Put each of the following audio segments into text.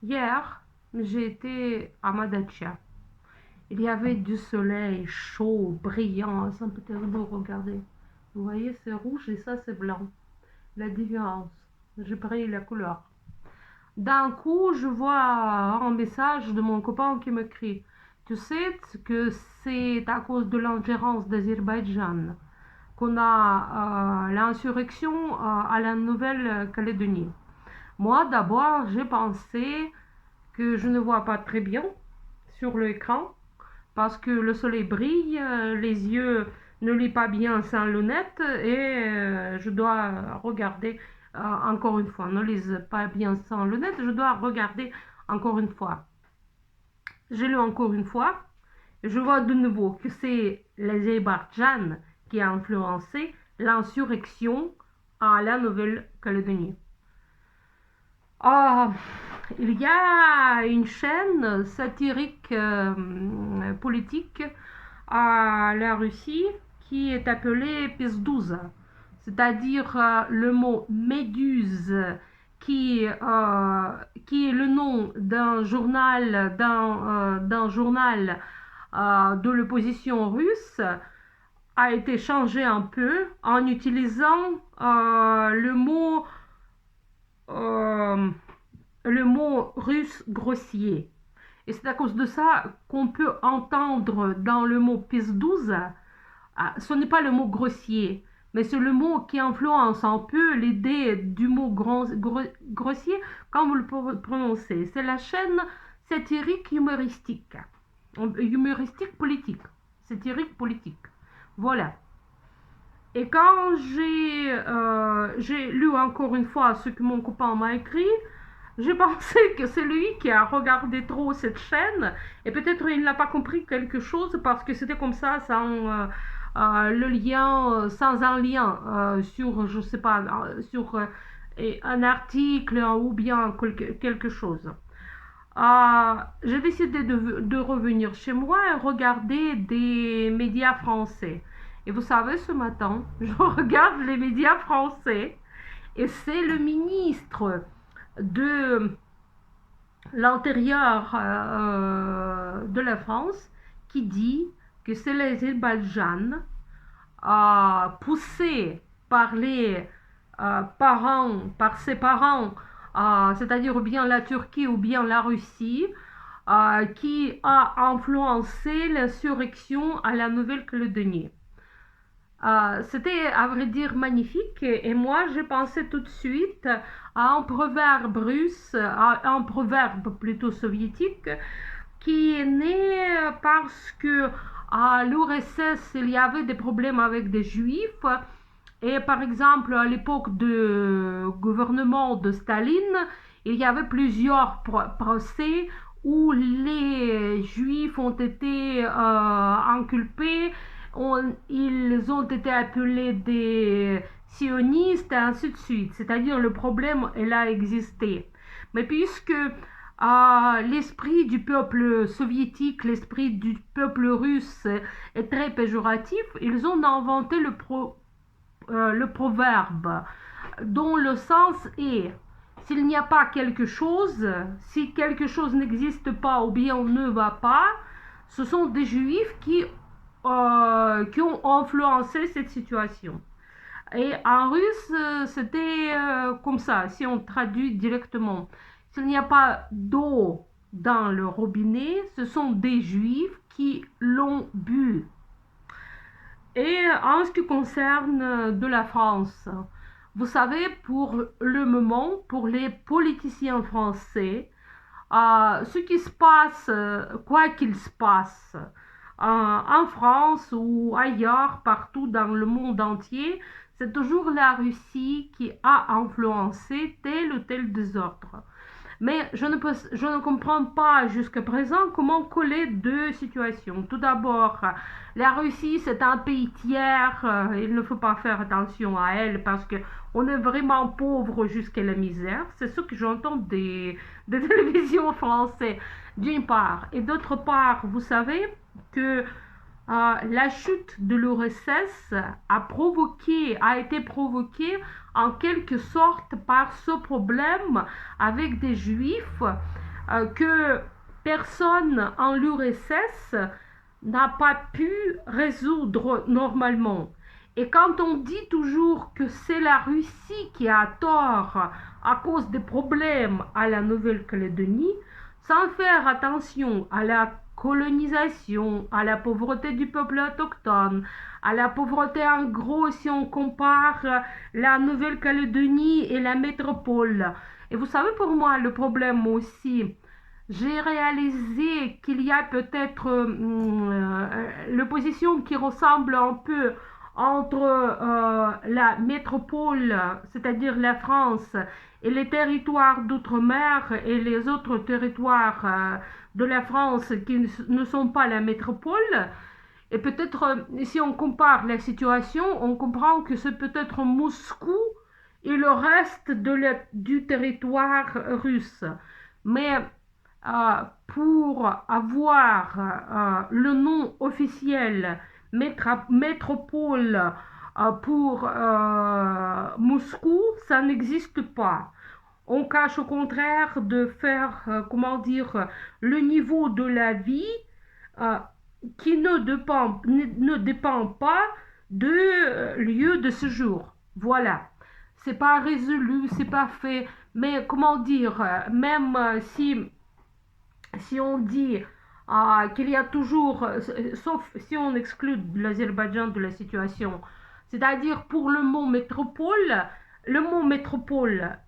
Hier, j'ai été à Madacha. Il y avait du soleil chaud, brillant à Saint-Pétersbourg, regardez. Vous voyez, c'est rouge et ça, c'est blanc. La différence. J'ai pris la couleur. D'un coup, je vois un message de mon copain qui m'écrit. Tu sais que c'est à cause de l'ingérence d'Azerbaïdjan qu'on a l'insurrection à la Nouvelle-Calédonie. Moi, d'abord, j'ai pensé que je ne vois pas très bien sur l'écran parce que le soleil brille, les yeux ne lisent pas bien sans lunettes et je dois regarder encore une fois. Ne lisent pas bien sans lunettes, je dois regarder encore une fois. J'ai lu encore une fois, je vois de nouveau que c'est l'Azerbaïdjan qui a influencé l'insurrection à la Nouvelle-Calédonie. Ah, il y a une chaîne satirique politique à la Russie qui est appelée PIS-12, c'est-à-dire le mot méduse qui est le nom d'un journal de l'opposition russe a été changé un peu en utilisant euh, le mot russe grossier. Et c'est à cause de ça qu'on peut entendre dans le mot PIS-12, ce n'est pas le mot grossier, mais c'est le mot qui influence un peu l'idée du mot grossier quand vous le prononcez. C'est la chaîne satirique humoristique politique. Satirique politique. Voilà. Et quand j'ai lu encore une fois ce que mon copain m'a écrit, j'ai pensé que c'est lui qui a regardé trop cette chaîne et peut-être il n'a pas compris quelque chose parce que c'était comme ça le lien, sans un lien sur, je sais pas, sur un article ou bien quelque chose. J'ai décidé de revenir chez moi et regarder des médias français. Et vous savez, ce matin, je regarde les médias français et c'est le ministre de l'intérieur de la France qui dit que c'est l'Azerbaïdjan poussé par les par ses parents, c'est-à-dire ou bien la Turquie ou bien la Russie, qui a influencé l'insurrection à la Nouvelle-Calédonie. C'était à vrai dire magnifique et moi j'ai pensé tout de suite à un proverbe russe, à un proverbe plutôt soviétique qui est né parce que à l'URSS il y avait des problèmes avec des juifs et par exemple à l'époque du gouvernement de Staline il y avait plusieurs procès où les juifs ont été inculpés, ils ont été appelés des sionistes et ainsi de suite. C'est-à-dire le problème, il a existé. Mais puisque l'esprit du peuple soviétique, l'esprit du peuple russe est très péjoratif, ils ont inventé le proverbe dont le sens est s'il n'y a pas quelque chose, si quelque chose n'existe pas ou bien ne va pas, ce sont des juifs qui ont influencé cette situation. Et en russe, c'était comme ça, si on traduit directement. S'il n'y a pas d'eau dans le robinet, ce sont des juifs qui l'ont bu. Et en ce qui concerne de la France, vous savez, pour le moment, pour les politiciens français, ce qui se passe, quoi qu'il se passe, en France ou ailleurs, partout dans le monde entier, c'est toujours la Russie qui a influencé tel ou tel désordre. Mais je ne comprends pas jusqu'à présent comment coller deux situations. Tout d'abord, la Russie, c'est un pays tiers. Il ne faut pas faire attention à elle parce qu'on est vraiment pauvre jusqu'à la misère. C'est ce que j'entends des télévisions françaises, d'une part. Et d'autre part, vous savez que la chute de l'URSS a été provoquée en quelque sorte par ce problème avec des juifs que personne en l'URSS n'a pas pu résoudre normalement. Et quand on dit toujours que c'est la Russie qui a tort à cause des problèmes à la Nouvelle-Calédonie, sans faire attention à la colonisation, à la pauvreté du peuple autochtone, à la pauvreté en gros si on compare la Nouvelle-Calédonie et la métropole. Et vous savez pour moi le problème aussi, j'ai réalisé qu'il y a peut-être l'opposition qui ressemble un peu entre la métropole, c'est-à-dire la France, et les territoires d'outre-mer et les autres territoires de la France qui ne sont pas la métropole. Et peut-être, si on compare la situation, on comprend que c'est peut-être Moscou et le reste du territoire russe. Mais pour avoir le nom officiel métropole pour Moscou, ça n'existe pas. On cache au contraire de faire, comment dire, le niveau de la vie euh, qui ne dépend pas de lieu de séjour. Voilà. C'est pas résolu, c'est pas fait. Mais comment dire, même si on dit qu'il y a toujours, sauf si on exclut l'Azerbaïdjan de la situation, c'est-à-dire pour le mot métropole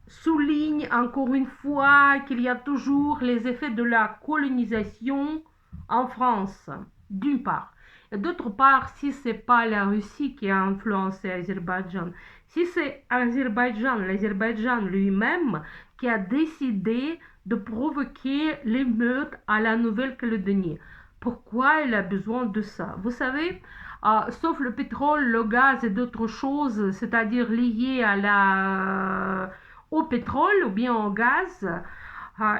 souligne encore une fois qu'il y a toujours les effets de la colonisation en France, d'une part. Et d'autre part, si c'est pas la Russie qui a influencé l'Azerbaïdjan, si c'est l'Azerbaïdjan lui-même qui a décidé de provoquer l'émeute à la Nouvelle-Calédonie. Pourquoi il a besoin de ça? Vous savez, sauf le pétrole, le gaz et d'autres choses, c'est-à-dire liées au pétrole ou bien au gaz,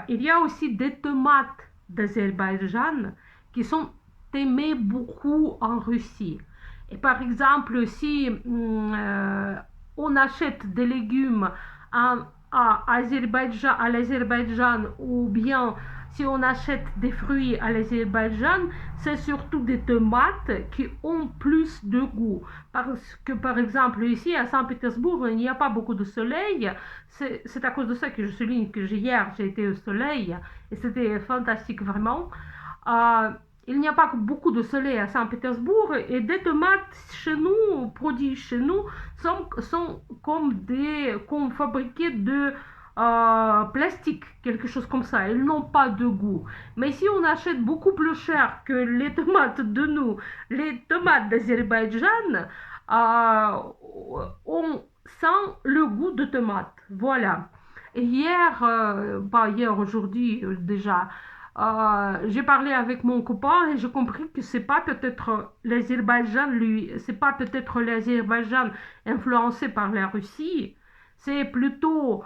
il y a aussi des tomates d'Azerbaïdjan qui sont aimées beaucoup en Russie. Et par exemple, si on achète des légumes à l'Azerbaïdjan ou bien si on achète des fruits à l'Azerbaïdjan, c'est surtout des tomates qui ont plus de goût. Parce que par exemple ici à Saint-Pétersbourg, il n'y a pas beaucoup de soleil. C'est à cause de ça que je souligne que hier j'ai été au soleil et c'était fantastique vraiment. Il n'y a pas beaucoup de soleil à Saint-Pétersbourg et des tomates chez nous, produits chez nous, sont comme fabriqués de plastique, quelque chose comme ça. Ils n'ont pas de goût. Mais si on achète beaucoup plus cher que les tomates de nous, les tomates d'Azerbaïdjan, on sent le goût de tomate. Voilà. Et hier, aujourd'hui déjà, j'ai parlé avec mon copain et j'ai compris que c'est pas peut-être l'Azerbaïdjan influencé par la Russie, c'est plutôt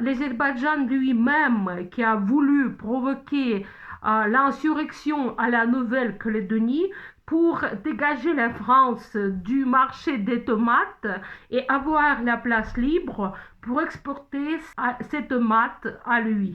l'Azerbaïdjan lui-même qui a voulu provoquer l'insurrection à la Nouvelle-Calédonie pour dégager la France du marché des tomates et avoir la place libre pour exporter ces tomates à lui.